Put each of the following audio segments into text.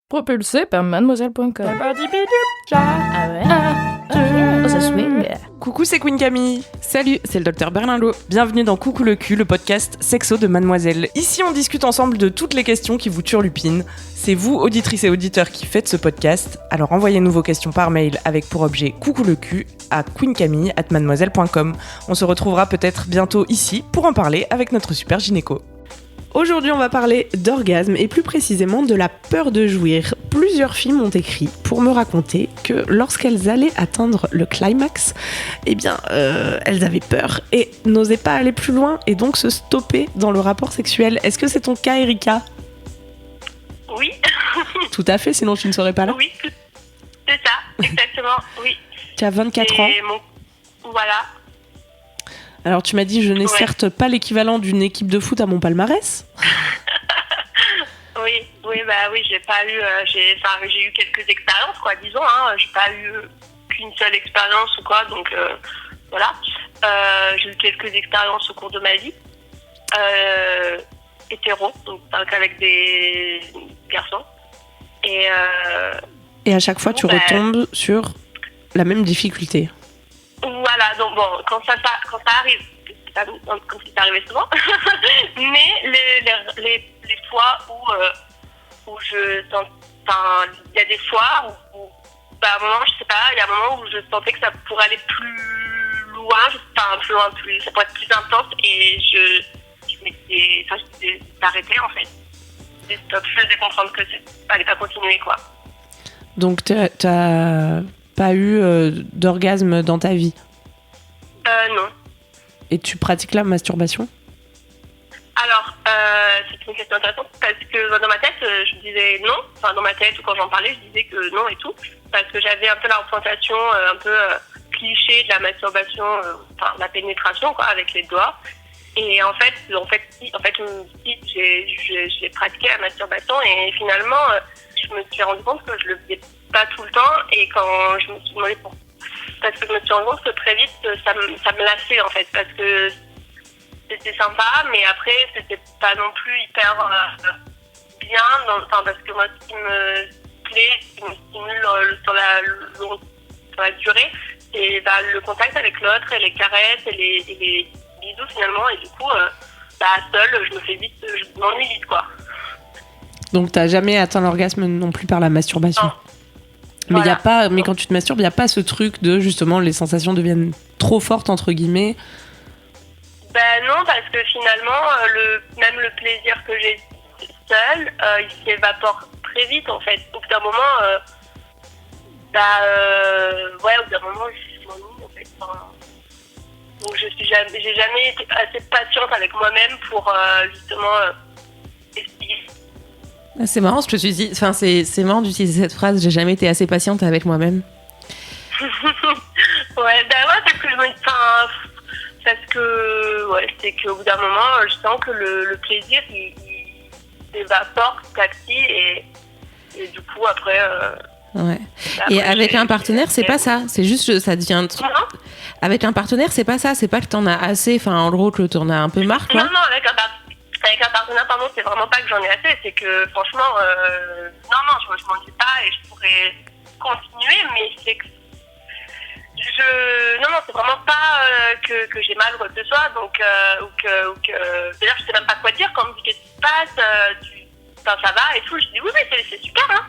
Propulsé par mademoiselle.com. Ah ouais? Oh, ça swing. Coucou, c'est Queen Camille. Salut, c'est le docteur Berlinlot. Bienvenue dans Coucou le cul, le podcast sexo de Mademoiselle. Ici, on discute ensemble de toutes les questions qui vous turlupinent. C'est vous, auditrices et auditeurs, qui faites ce podcast. Alors envoyez-nous vos questions par mail avec pour objet Coucou le cul à queencamille@mademoiselle.com. On se retrouvera peut-être bientôt ici pour en parler avec notre super gynéco. Aujourd'hui, on va parler d'orgasme et plus précisément de la peur de jouir. Plusieurs filles m'ont écrit pour me raconter que lorsqu'elles allaient atteindre le climax, elles avaient peur et n'osaient pas aller plus loin et donc se stopper dans le rapport sexuel. Est-ce que c'est ton cas, Erika ? Oui. Tout à fait, sinon tu ne serais pas là. Oui, c'est ça, exactement, oui. Tu as 24 ans. Voilà. Alors tu m'as dit, je n'ai certes pas l'équivalent d'une équipe de foot à mon palmarès. Oui, j'ai pas eu, j'ai eu quelques expériences, quoi, disons, j'ai pas eu qu'une seule expérience ou quoi, donc voilà. J'ai eu quelques expériences au cours de ma vie, hétéro, donc avec des garçons. Et à chaque fois, tu retombes sur la même difficulté. Voilà, donc bon, quand ça arrive, c'est pas comme si ça arrivait souvent, mais les fois où je sens, enfin, il y a des fois où à un moment, je sais pas, il y a un moment où je sentais que ça pourrait aller plus loin, ça pourrait être plus intense, et je m'étais arrêtée en fait. Je faisais comprendre que ça allait pas continuer, quoi. Donc t'as pas eu d'orgasme dans ta vie ? Non. Et tu pratiques la masturbation ? Alors, c'est une question intéressante parce que dans ma tête, je disais non. Enfin, dans ma tête, ou quand j'en parlais, je disais que non et tout. Parce que j'avais un peu la représentation un peu cliché de la masturbation, la pénétration, quoi, avec les doigts. Et en fait, j'ai pratiqué la masturbation et finalement, je me suis rendu compte que je le faisais pas tout le temps. Et quand je me suis demandé pourquoi, parce que je me suis rendu compte que très vite, ça me lassait en fait, parce que c'était sympa, mais après, c'était pas non plus hyper bien, parce que moi, ce qui me plaît, ce qui me stimule sur la durée, c'est le contact avec l'autre, et les caresses, et les bisous finalement, et du coup, seule, je m'ennuie vite, quoi. Donc, t'as jamais atteint l'orgasme non plus par la masturbation ? Non. Mais, Voilà. Mais quand tu te masturbes, il n'y a pas ce truc de, justement, les sensations deviennent trop fortes, entre guillemets. Non, parce que finalement, même le plaisir que j'ai seule, il s'évapore très vite, en fait. Au bout d'un moment, au bout d'un moment, je m'ennuie, en fait. Donc, j'ai jamais été assez patiente avec moi-même pour, justement, essayer. C'est marrant ce que tu dis. Enfin, c'est marrant d'utiliser cette phrase. J'ai jamais été assez patiente avec moi-même. C'est qu'au bout d'un moment, je sens que le plaisir, il s'évapore petit à petit, et du coup, après... Ouais. Et avec un partenaire, c'est pas ça. C'est juste, ça devient un truc. Avec un partenaire, c'est pas ça. C'est pas que t'en as assez. Enfin, en gros, que t'en as un peu marre, quoi. Non, avec un partenaire, pardon, c'est vraiment pas que j'en ai assez. C'est que, franchement, je m'ennuie pas et je pourrais continuer, mais c'est que c'est vraiment pas que j'ai mal ou quoi que ce soit, donc d'ailleurs je sais même pas quoi dire quand on me dit qu'est-ce qui se passe, ça va et tout, je dis oui c'est super, hein.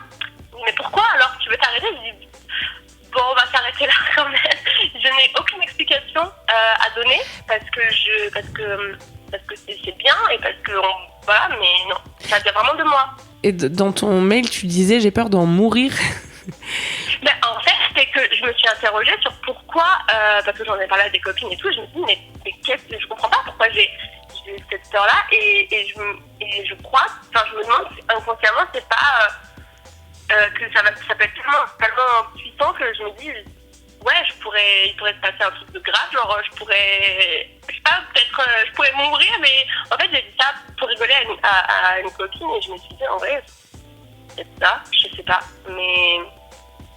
Mais pourquoi alors tu veux t'arrêter? Je dis bon, on va s'arrêter là quand même. Je n'ai aucune explication à donner parce que c'est bien et parce que voilà, mais non, ça vient vraiment de moi. Et dans ton mail tu disais j'ai peur d'en mourir. En fait, c'est que je me suis interrogée sur pourquoi, parce que j'en ai parlé à des copines et tout, je me suis dit, mais je comprends pas pourquoi j'ai cette peur-là, et je crois, je me demande si inconsciemment, c'est pas que ça peut être tellement puissant que je me dis, ouais, il pourrait se passer un truc de grave, genre je pourrais, je sais pas, peut-être je pourrais mourir, mais en fait, j'ai dit ça pour rigoler à une copine, et je me suis dit, en vrai, c'est ça, je sais pas, mais...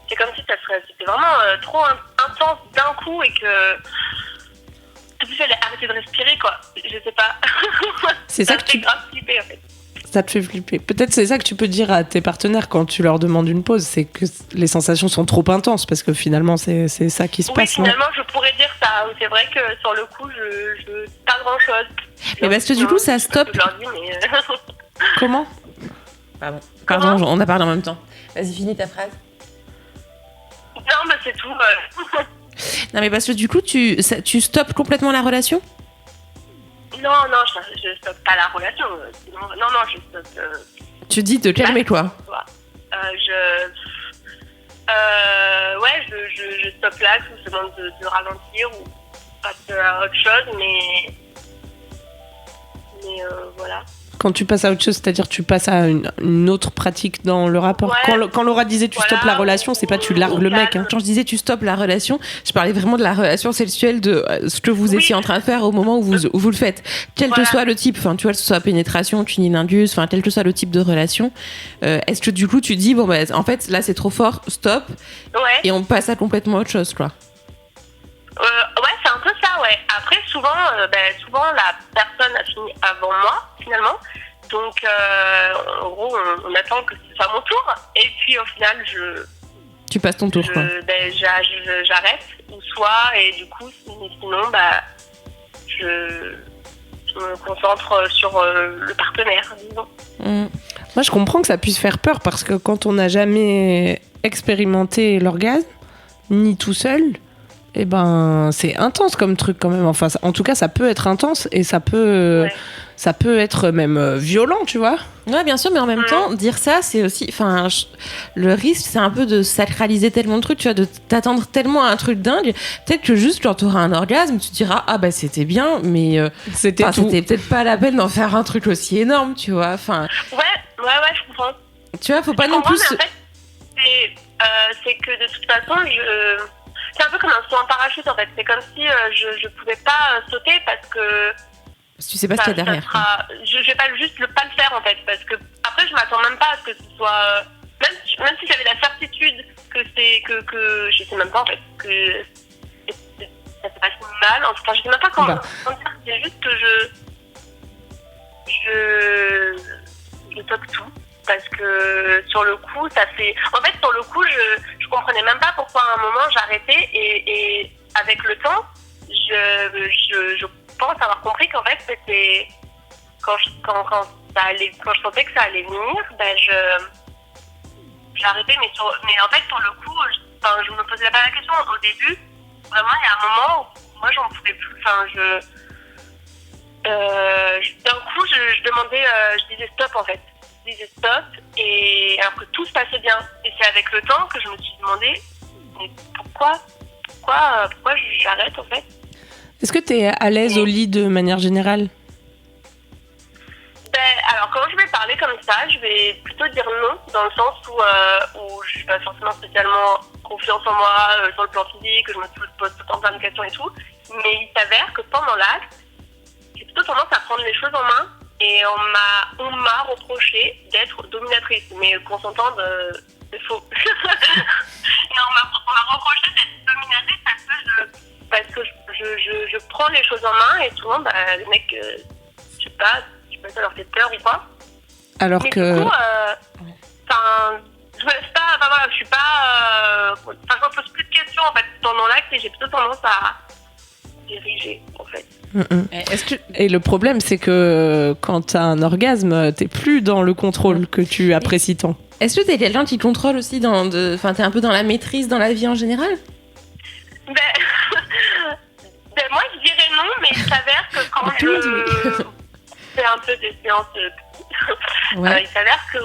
C'est comme si c'était vraiment trop intense d'un coup et que tout de suite j'allais arrêter de respirer, quoi. Je sais pas. C'est ça que tu grave flipper en fait. Ça te fait flipper. Peut-être c'est ça que tu peux dire à tes partenaires quand tu leur demandes une pause, c'est que les sensations sont trop intenses, parce que finalement, c'est ça qui se passe. Oui, finalement, je pourrais dire ça. C'est vrai que sur le coup, je pas grand-chose. Mais parce que du coup, ça stoppe. Je leur dis, mais... Comment ? Pardon, on a parlé en même temps. Vas-y, finis ta phrase. Non, bah c'est tout. Non, mais parce que du coup, tu stoppes complètement la relation ? Non, je stoppe pas la relation. Non, je stoppe... Tu dis de calmer, quoi. Je stoppe là, je demande de ralentir ou passer à autre chose, mais voilà. Quand tu passes à autre chose, c'est-à-dire tu passes à une autre pratique dans le rapport. Ouais. Quand Laura disait tu stoppes la relation, c'est pas tu largues le mec. Hein. Quand je disais tu stoppes la relation, je parlais vraiment de la relation sexuelle, de ce que vous étiez en train de faire au moment où vous le faites. Quel que soit le type, enfin tu vois, que ce soit pénétration, cunilingus, enfin quel que soit le type de relation, est-ce que du coup tu dis bon bah en fait là c'est trop fort, stop, et on passe à complètement autre chose, quoi. Ouais, c'est un peu ça, ouais. Après, souvent la personne a fini avant moi, finalement. Donc, en gros, on attend que ce soit mon tour. Et puis, au final, tu passes ton tour, quoi. J'arrête, ou soit, et du coup, sinon, je me concentre sur le partenaire, disons. Moi, je comprends que ça puisse faire peur, parce que quand on n'a jamais expérimenté l'orgasme, ni tout seul... Eh ben, c'est intense comme truc quand même. Enfin, en tout cas, ça peut être intense et ça peut être même violent, tu vois. Ouais, bien sûr, mais en même temps, dire ça, c'est aussi... Enfin, le risque, c'est un peu de sacraliser tellement de trucs, tu vois, de t'attendre tellement à un truc dingue. Peut-être que juste quand t'auras un orgasme, tu te diras « Ah, bah, c'était bien, mais c'était peut-être pas la peine d'en faire un truc aussi énorme, tu vois. » Enfin... Ouais, je comprends. Tu vois, faut pas non plus... Mais en fait, c'est que de toute façon, c'est un peu comme un saut en parachute, en fait. C'est comme si je pouvais pas sauter parce que... Tu sais pas ce qu'il y a derrière. Je vais pas juste pas le faire, en fait. Parce que après, je m'attends même pas à ce que ce soit... Même si j'avais la certitude que c'est... que je sais même pas, en fait, que ça se passe mal. Enfin, je sais même pas comment dire. C'est juste que je toque tout. Parce que sur le coup, ça fait... En fait, sur le coup, je comprenais même pas pourquoi à un moment j'arrêtais et avec le temps, je pense avoir compris qu'en fait, c'était... Quand je sentais que ça allait venir, j'arrêtais, mais en fait, sur le coup, je me posais pas la question. Au début, vraiment, il y a un moment où moi, j'en pouvais plus. Enfin, d'un coup, je demandais... je disais stop, en fait. Je disais stop, et alors que tout se passait bien. Et c'est avec le temps que je me suis demandé, mais pourquoi j'arrête, en fait. Est-ce que tu es à l'aise au lit de manière générale ? Alors, quand je vais parler comme ça, je vais plutôt dire non, dans le sens où je n'ai pas forcément spécialement confiance en moi sur le plan physique, que je me pose tout le temps plein de questions et tout. Mais il s'avère que pendant l'acte, j'ai plutôt tendance à prendre les choses en main. Et on m'a reproché d'être dominatrice, mais qu'on s'entende, c'est faux. Et on m'a reproché d'être dominatrice parce que je prends les choses en main et souvent, les mecs, je sais pas, ça leur fait peur ou quoi. Alors mais que... du coup, je me laisse pas, je suis pas... je me pose plus de questions, en fait, pendant l'acte, et j'ai plutôt tendance à diriger, en fait. Et le problème, c'est que quand t'as un orgasme, t'es plus dans le contrôle que tu apprécies tant. Est-ce que t'es quelqu'un qui contrôle aussi t'es un peu dans la maîtrise dans la vie en général ? Moi, je dirais non, mais il s'avère que quand je fais un peu des séances, il s'avère que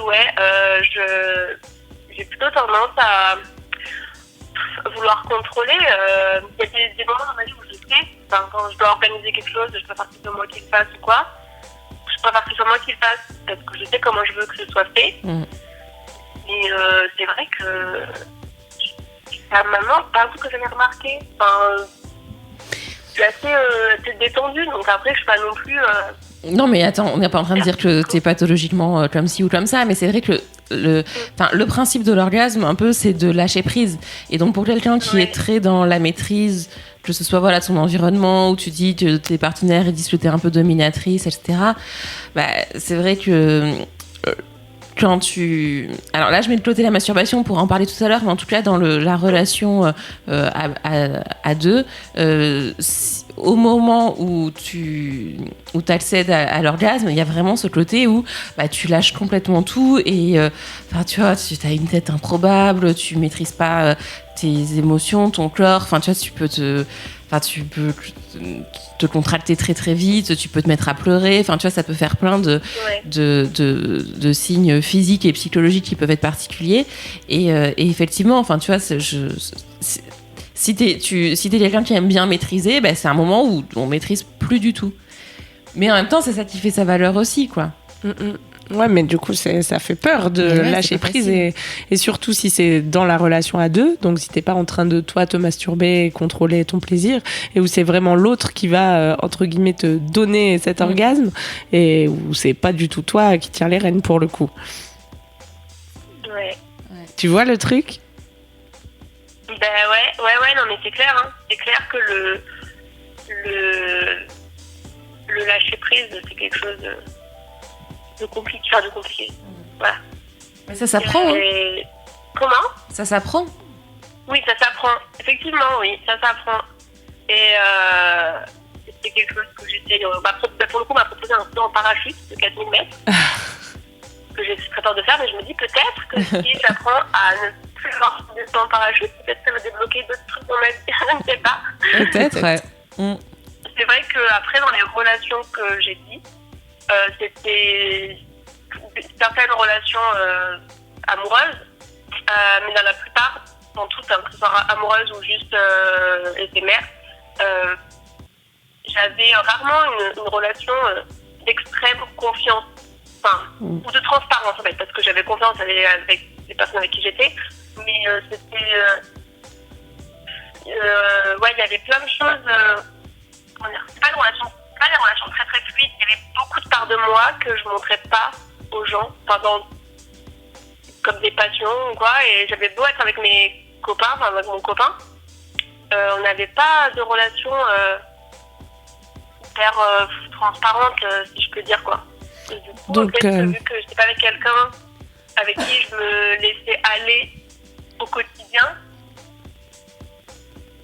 j'ai plutôt tendance à vouloir contrôler. Il y a des moments dans ma vie où je sais, quand je dois organiser quelque chose, je préfère que ce soit moi qui le fasse ou quoi. Je préfère que ce soit moi qui le fasse parce que je sais comment je veux que ce soit fait. Et c'est vrai que maintenant, pas vous que j'avais remarqué. Je suis assez détendue, donc après, je suis pas non plus... Non, mais attends, on n'est pas en train de dire que t'es pathologiquement comme ci ou comme ça, mais c'est vrai que le principe de l'orgasme, un peu, c'est de lâcher prise. Et donc, pour quelqu'un qui est très dans la maîtrise, que ce soit de son environnement, où tu dis que tes partenaires ils disent que t'es un peu dominatrice, etc., c'est vrai que quand alors là je mets de côté la masturbation pour en parler tout à l'heure, mais en tout cas dans la relation à deux, au moment où tu accèdes à l'orgasme, il y a vraiment ce côté où tu lâches complètement tout et tu vois, tu as une tête improbable, tu maîtrises pas tes émotions, ton corps, tu vois, tu peux te contracter très très vite, tu peux te mettre à pleurer, tu vois, ça peut faire plein de signes physiques et psychologiques qui peuvent être particuliers. Et effectivement, tu vois, si t'es quelqu'un qui aime bien maîtriser, c'est un moment où on maîtrise plus du tout. Mais en même temps, c'est ça qui fait sa valeur aussi, quoi. Ouais, mais du coup, ça fait peur de lâcher prise et surtout si c'est dans la relation à deux, donc si t'es pas en train de toi te masturber et contrôler ton plaisir et où c'est vraiment l'autre qui va, entre guillemets, te donner cet orgasme et où c'est pas du tout toi qui tient les rênes pour le coup. Ouais. Tu vois le truc ? Ouais, non mais c'est clair, hein. C'est clair que le lâcher prise, c'est quelque chose de compliqué. Voilà. Mais ça s'apprend. Comment ? Ça s'apprend. Oui, ça s'apprend. Effectivement, oui, ça s'apprend. Et c'est quelque chose que j'essaye. Pour le coup, on m'a proposé un saut en parachute de 4000 mètres. Que j'ai très peur de faire, mais je me dis peut-être que si j'apprends à ne plus avoir de saut en parachute, peut-être que ça va débloquer d'autres trucs dans ma vie. Je ne sais pas. Peut-être, ouais. C'est vrai qu'après, dans les relations que j'ai dit, c'était certaines relations amoureuses, mais dans la plupart, dans toutes, hein, que ce soit amoureuses ou juste éphémères, j'avais rarement une relation d'extrême confiance, ou de transparence en fait, parce que j'avais confiance avec les personnes avec qui j'étais, mais c'était il y avait plein de choses, c'est pas des relations très très fluides, il y avait beaucoup de parts de moi que je montrais pas aux gens, comme des passions ou quoi, et j'avais beau être avec mes copains, avec mon copain, on n'avait pas de relation hyper transparente, si je peux dire, quoi. Et du coup, donc, en fait, vu que j'étais pas avec quelqu'un avec qui je me laissais aller au quotidien,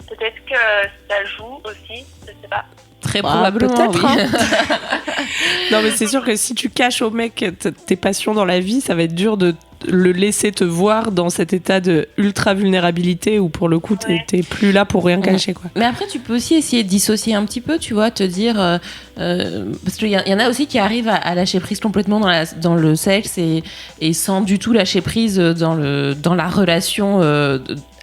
peut-être que ça joue aussi, je sais pas. Très probablement, peut-être, oui. Non, mais c'est sûr que si tu caches au mec tes passions dans la vie, ça va être dur de le laisser te voir dans cet état de ultra vulnérabilité où pour le coup t'es plus là pour rien cacher, quoi. Mais après tu peux aussi essayer de dissocier un petit peu, tu vois, te dire parce qu'il y en a aussi qui arrivent à lâcher prise complètement dans le sexe et sans du tout lâcher prise dans la relation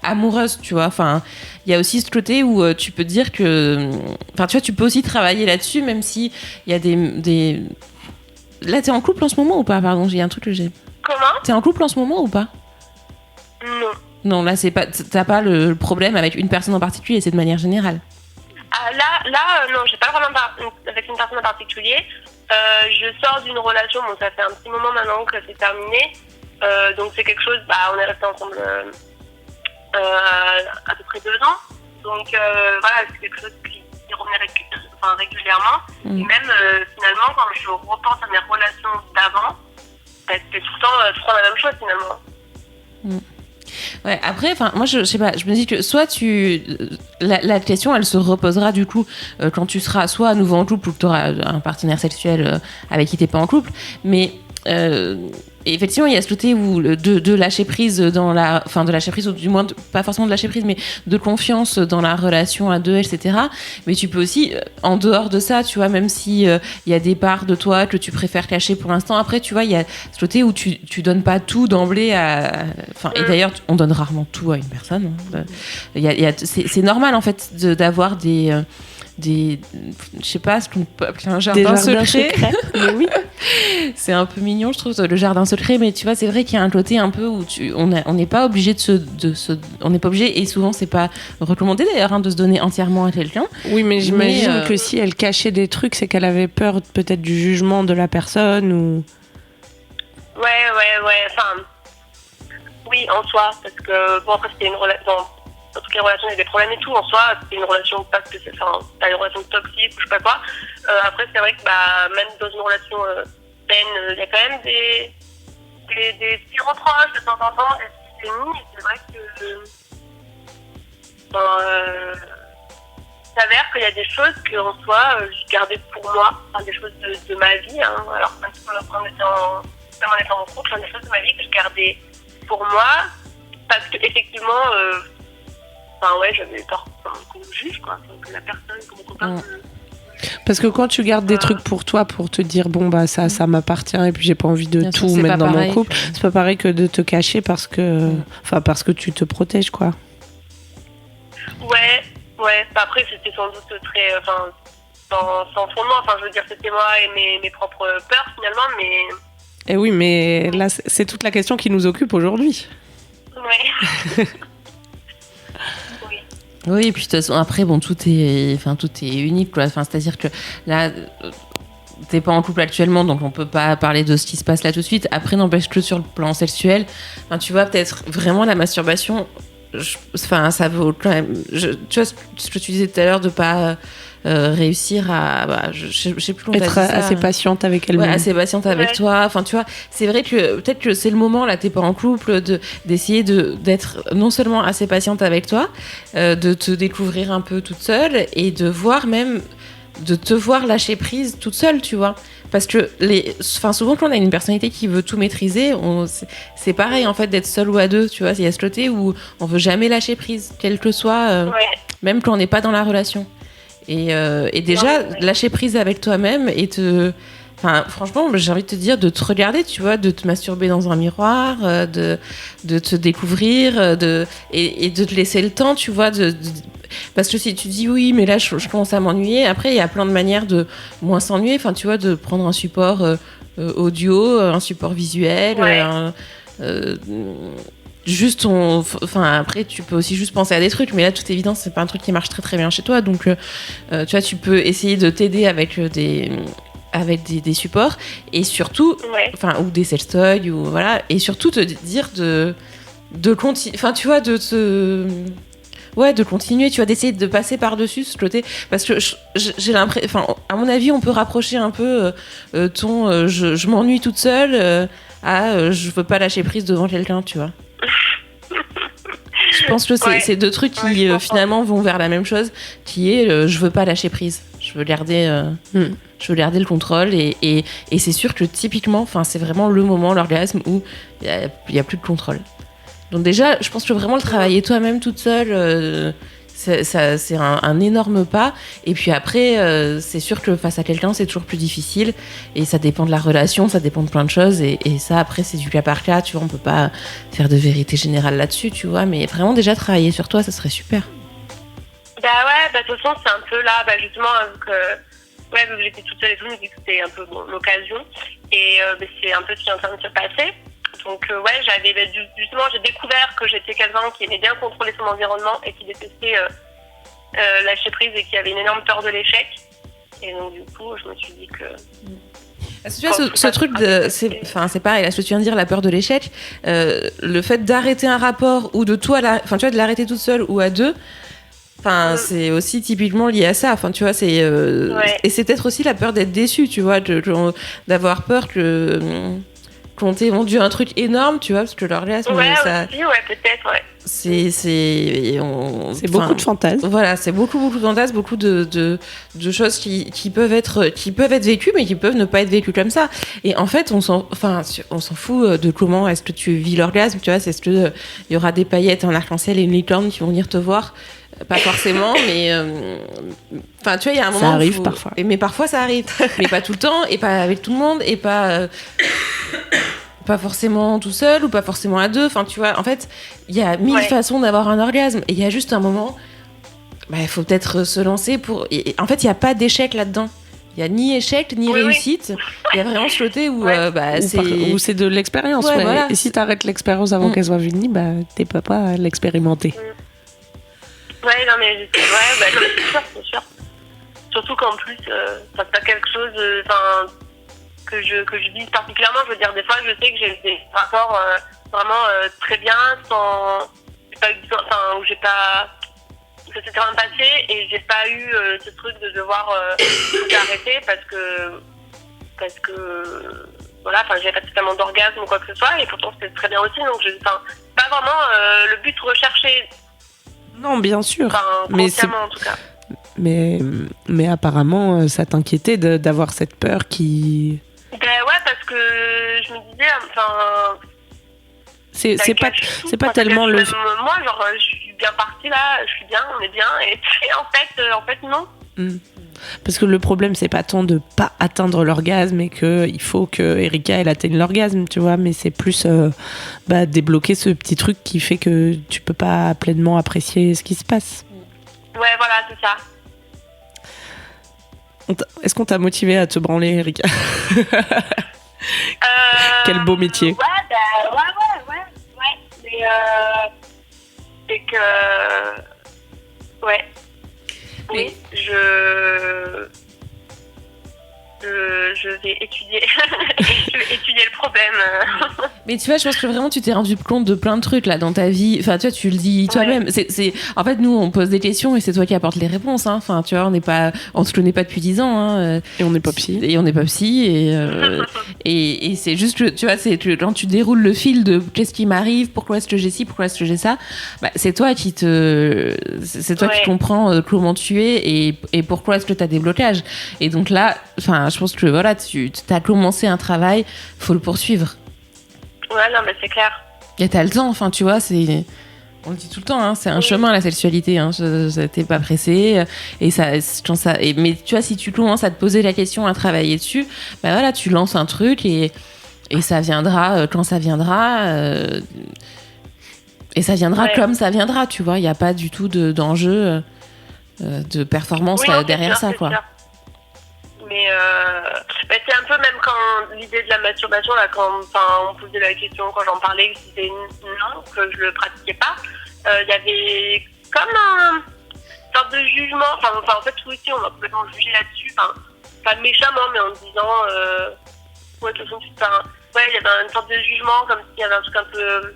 amoureuse, tu vois. Enfin, il y a aussi ce côté où tu peux dire que, enfin, tu vois, tu peux aussi travailler là-dessus, même si il y a des. Là, t'es en couple en ce moment ou pas ? Pardon, j'ai un truc que j'ai. Comment ? T'es en couple en ce moment ou pas ? Non. Non, là, t'as pas le problème avec une personne en particulier, c'est de manière générale. Ah, là, non, j'ai pas vraiment avec une personne en particulier. Je sors d'une relation, bon, ça fait un petit moment maintenant que c'est terminé. Donc c'est quelque chose, on est restés ensemble à peu près 2 ans. Donc voilà, c'est quelque chose qui revenait régulièrement. Et même finalement, quand je repense à mes relations d'avant, c'est tout le temps la même chose finalement. Ouais, après, moi je sais pas, je me dis que soit la question elle se reposera du coup quand tu seras soit à nouveau en couple ou que tu auras un partenaire sexuel avec qui t'es pas en couple, mais effectivement il y a ce côté où de lâcher prise de lâcher prise, ou du moins pas forcément de lâcher prise, mais de confiance dans la relation à deux, etc. Mais tu peux aussi en dehors de ça, tu vois, même si il y a des parts de toi que tu préfères cacher pour l'instant, après tu vois il y a ce côté où tu donnes pas tout d'emblée et d'ailleurs on donne rarement tout à une personne, hein. C'est normal en fait d'avoir je sais pas ce qu'on peut appeler un jardin secret. Mais oui, c'est un peu mignon je trouve le jardin secret, mais tu vois c'est vrai qu'il y a un côté un peu où on n'est pas obligé on n'est pas obligé, et souvent c'est pas recommandé d'ailleurs, hein, de se donner entièrement à quelqu'un. Oui, mais j'imagine que si elle cachait des trucs, c'est qu'elle avait peur peut-être du jugement de la personne ou. Ouais, enfin oui, en soi, parce que bon, après c'était une relation. Dans toutes les relations, il y a des problèmes et tout. En soi, c'est une relation pas spéciale, pas une relation toxique ou je sais pas quoi. Après, c'est vrai que même dans une relation saine, il y a quand même des petits reproches de temps en temps, des petits dénis, et c'est vrai que il s'avère qu'il y a des choses que en soi je gardais pour moi, enfin, des choses de ma vie, hein. Alors même quand on était en couple, des choses de ma vie que je gardais pour moi, parce que effectivement, j'avais peur qu'on me juge, quoi, que la personne, que mon copain Parce que quand tu gardes des trucs pour toi, pour te dire bon bah ça m'appartient et puis j'ai pas envie de tout mettre dans mon couple, c'est pas pareil que de te cacher parce que tu te protèges, quoi. Ouais. Après c'était sans doute très, sans fondement. Enfin, je veux dire, c'était moi et mes propres peurs finalement, mais. Et oui, mais là c'est toute la question qui nous occupe aujourd'hui. Ouais. Oui, et puis de toute façon, après, bon, tout est unique, quoi. Enfin, c'est-à-dire que là, t'es pas en couple actuellement, donc on peut pas parler de ce qui se passe là tout de suite. Après, n'empêche que sur le plan sexuel, tu vois, peut-être vraiment la masturbation, ça vaut quand même. Tu vois ce que tu disais tout à l'heure de pas réussir à. Je sais plus comment être assez patiente avec elle-même. Ouais, assez patiente avec toi. Enfin, tu vois, c'est vrai que peut-être que c'est le moment, là, t'es pas en couple, d'essayer d'être non seulement assez patiente avec toi, de te découvrir un peu toute seule et de te voir lâcher prise toute seule, tu vois. Parce que souvent quand on a une personnalité qui veut tout maîtriser, c'est pareil en fait d'être seul ou à deux, tu vois. Il y a ce côté où on veut jamais lâcher prise, quel que soit, même quand on n'est pas dans la relation. Et déjà, lâcher prise avec toi-même et franchement, j'ai envie de te dire de te regarder, tu vois, de te masturber dans un miroir, de te découvrir, et de te laisser le temps, tu vois, parce que si tu dis oui, mais là je commence à m'ennuyer, après il y a plein de manières de moins s'ennuyer, enfin tu vois, de prendre un support audio, un support visuel, après tu peux aussi juste penser à des trucs, mais là toute évidence c'est pas un truc qui marche très très bien chez toi, donc tu vois, tu peux essayer de t'aider avec des supports, et surtout ou des sextoys, ou voilà, et surtout te dire de continuer, enfin tu vois, de continuer, tu vois, d'essayer de passer par-dessus ce côté, parce que j'ai l'impression, enfin, à mon avis, on peut rapprocher un peu je m'ennuie toute seule je veux pas lâcher prise devant quelqu'un, tu vois. Je pense que c'est deux trucs qui finalement vont vers la même chose, qui est je veux pas lâcher prise, je veux garder le contrôle, et c'est sûr que typiquement, enfin, c'est vraiment le moment, l'orgasme, où il y a plus de contrôle. Donc déjà, je pense que vraiment le travailler toi-même toute seule, c'est un énorme pas. Et puis après, c'est sûr que face à quelqu'un, c'est toujours plus difficile. Et ça dépend de la relation, ça dépend de plein de choses. Et ça, après, c'est du cas par cas. Tu vois, on peut pas faire de vérité générale là-dessus, tu vois. Mais vraiment, déjà, travailler sur toi, ça serait super. De toute façon, c'est un peu là, justement, vu que j'étais toute seule et tout, je me dis que c'était un peu l'occasion. Et c'est un peu ce qui est en train de se passer. Donc justement, j'ai découvert que j'étais quelqu'un qui aimait bien contrôler son environnement et qui détestait lâcher prise, et qui avait une énorme peur de l'échec. Et donc du coup, je me suis dit que... Tu vois, ce truc c'est pareil, là, ce que tu viens de dire, la peur de l'échec, le fait d'arrêter un rapport, ou de de l'arrêter toute seule ou à deux, c'est aussi typiquement lié à ça. Enfin, tu vois, et c'est peut-être aussi la peur d'être déçu, tu vois, d'avoir peur qu'on t'ait vendu un truc énorme, tu vois, parce que l'orgasme, peut-être, c'est beaucoup de fantasmes. Voilà, c'est beaucoup de fantasmes, beaucoup de choses qui peuvent être vécues, mais qui peuvent ne pas être vécues comme ça. Et en fait, on s'en fout de comment est-ce que tu vis l'orgasme, tu vois. C'est ce que il y aura des paillettes, un arc-en-ciel et une licorne qui vont venir te voir. Pas forcément, mais tu vois, il y a un moment, ça arrive parfois. Mais parfois ça arrive, mais pas tout le temps, et pas avec tout le monde, et pas forcément tout seul, ou pas forcément à deux. Enfin, tu vois, en fait, il y a mille façons d'avoir un orgasme, et il y a juste un moment, il faut peut-être se lancer pour. Et en fait, il y a pas d'échec là-dedans. Il y a ni échec ni réussite. Il y a vraiment ce côté où c'est de l'expérience. Voilà. Et si t'arrêtes l'expérience avant qu'elle soit finie, t'es pas l'expérimenter. Non, mais c'est sûr. Surtout qu'en plus, c'est pas quelque chose que je vise particulièrement. Je veux dire, des fois, je sais que j'ai des rapports vraiment très bien, où j'ai pas... Ça s'est quand même passé, et j'ai pas eu ce truc de devoir tout arrêter parce que voilà, enfin j'avais pas totalement d'orgasme ou quoi que ce soit, et pourtant c'était très bien aussi, donc pas vraiment le but recherché. Non, bien sûr. Mais consciemment en tout cas. Mais apparemment, ça t'inquiétait d'avoir cette peur qui... Ben ouais, parce que je me disais, enfin... C'est pas tellement le... Moi, genre, je suis bien partie là, je suis bien, on est bien, et puis en fait non. Parce que le problème, c'est pas tant de pas atteindre l'orgasme et qu'il faut que Erika, elle atteigne l'orgasme, tu vois, mais c'est plus débloquer ce petit truc qui fait que tu peux pas pleinement apprécier ce qui se passe. Ouais, voilà, c'est ça. Est-ce qu'on t'a motivé à te branler, Erika? Quel beau métier. Ouais. Mais c'est que... Ouais. Oui, je vais étudier. Je vais étudier le problème. Mais tu vois, je pense que vraiment tu t'es rendu compte de plein de trucs là dans ta vie. Enfin, tu vois, tu le dis toi-même. En fait, nous, on pose des questions et c'est toi qui apportes les réponses. Hein. Enfin, tu vois, on se connaît pas depuis 10 ans. Hein. Et on n'est pas psy. Et c'est juste, tu vois, quand tu déroules le fil de qu'est-ce qui m'arrive, pourquoi est-ce que j'ai ci, pourquoi est-ce que j'ai ça. C'est toi qui qui comprends comment tu es et pourquoi est-ce que tu as des blocages. Et donc là, enfin, je pense que voilà, tu as commencé un travail, faut le poursuivre. Ouais, non, mais c'est clair. Et t'as le temps, enfin, tu vois, on le dit tout le temps, hein, c'est un chemin, la sexualité, hein, t'es pas pressé, mais tu vois, si tu commences à te poser la question, à travailler dessus, voilà, tu lances un truc et ça viendra quand ça viendra, et ça viendra comme ça viendra, tu vois, il n'y a pas du tout d'enjeu de performance derrière ça, quoi. Sûr. Mais c'est un peu même quand l'idée de la masturbation, là, quand on posait la question, quand j'en parlais, que c'était non, que je le pratiquais pas, il y avait comme une sorte de jugement. Enfin, en fait, tout ici, on m'a complètement jugé là-dessus. Pas méchamment, mais en disant, ouais, de toute façon, il y avait une sorte de jugement, comme s'il y avait un truc un peu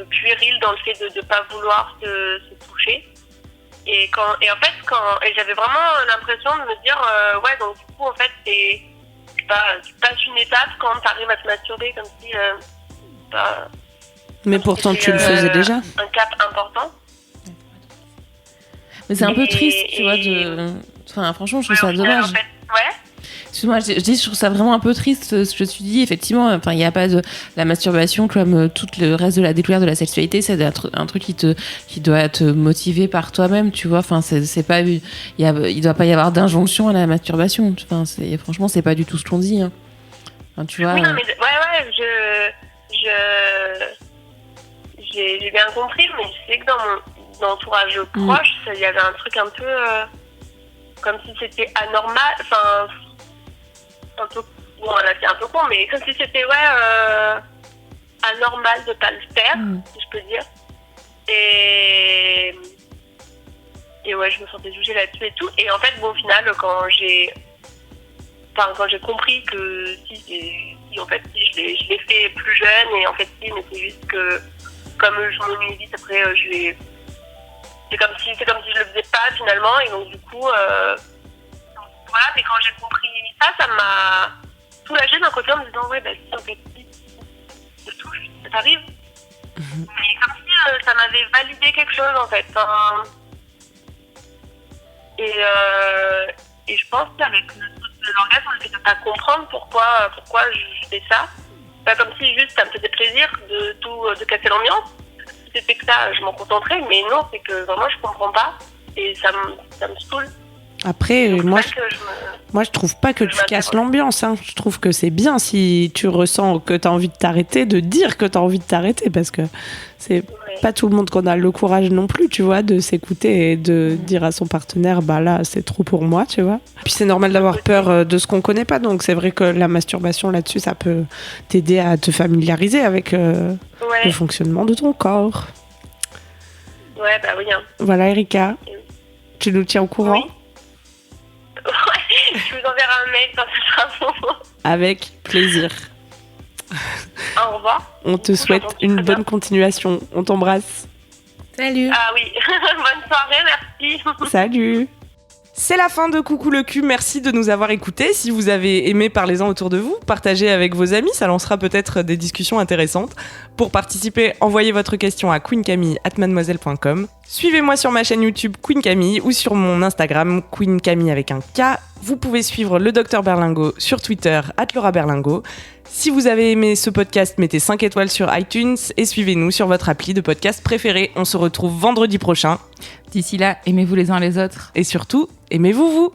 puéril dans le fait de ne pas vouloir se toucher. Et en fait, j'avais vraiment l'impression de me dire, ouais, donc du coup, en fait, tu passes une étape quand tu arrives à te masturber, comme si... mais pourtant, tu le faisais déjà. Un cap important. Mais c'est un peu triste, tu vois, Enfin, franchement, je trouve ça dommage. En fait, ouais. Excuse-moi, je trouve ça vraiment un peu triste ce que tu dis. Effectivement, enfin, il n'y a pas de la masturbation comme tout le reste de la découverte de la sexualité. C'est un truc qui doit te motiver par toi-même, tu vois. Enfin, c'est pas, il doit pas y avoir d'injonction à la masturbation. Enfin, franchement, c'est pas du tout ce qu'on dit. Hein. Enfin, tu vois. Oui, non, mais j'ai bien compris, mais je sais que dans mon entourage proche, il y avait un truc un peu comme si c'était anormal. Enfin. Un peu, bon, là c'est un peu con, mais comme si c'était anormal de pas le faire, si je peux dire. Et ouais, je me sentais jugée là-dessus et tout. Et en fait, bon, au final, quand j'ai compris que si je l'ai fait plus jeune, et en fait si, mais c'est juste que comme je m'ennuie vite, après c'est comme si je le faisais pas finalement, et donc du coup voilà. Mais quand j'ai compris ça m'a soulagée d'un côté en me disant ouais, si en fait ça touche, ça t'arrive. Mais comme si ça m'avait validé quelque chose en fait. Et je pense qu'avec l'orgasme, on ne fait pas comprendre pourquoi je fais ça. Pas comme si juste ça me faisait plaisir de casser l'ambiance. Si c'était que ça, je m'en contenterais, mais non, c'est que vraiment je comprends pas et ça me saoule. Après, moi, je trouve pas que tu casses l'ambiance. Hein. Je trouve que c'est bien si tu ressens que tu as envie de t'arrêter, de dire que tu as envie de t'arrêter, parce que c'est pas tout le monde qu'on a le courage non plus, tu vois, de s'écouter et de dire à son partenaire, bah là, c'est trop pour moi, tu vois. Puis c'est normal d'avoir peur de ce qu'on connaît pas, donc c'est vrai que la masturbation là-dessus, ça peut t'aider à te familiariser avec le fonctionnement de ton corps. Ouais, bah oui. Hein. Voilà, Erika, tu nous tiens au courant ? Oui. Ouais, je vous enverrai un mail quand ce sera bon. Avec plaisir. Au revoir. On te souhaite une bonne continuation. On t'embrasse. Salut. Ah oui, bonne soirée, merci. Salut. C'est la fin de Coucou le cul, merci de nous avoir écoutés. Si vous avez aimé, parlez-en autour de vous, partagez avec vos amis, ça lancera peut-être des discussions intéressantes. Pour participer, envoyez votre question à queencamille@mademoiselle.com. Suivez-moi sur ma chaîne YouTube Queen Camille ou sur mon Instagram Queen Camille avec un K. Vous pouvez suivre le Dr Berlingot sur Twitter @LauraBerlingot. Si vous avez aimé ce podcast, mettez 5 étoiles sur iTunes et suivez-nous sur votre appli de podcast préféré. On se retrouve vendredi prochain. D'ici là, aimez-vous les uns les autres. Et surtout, aimez-vous vous.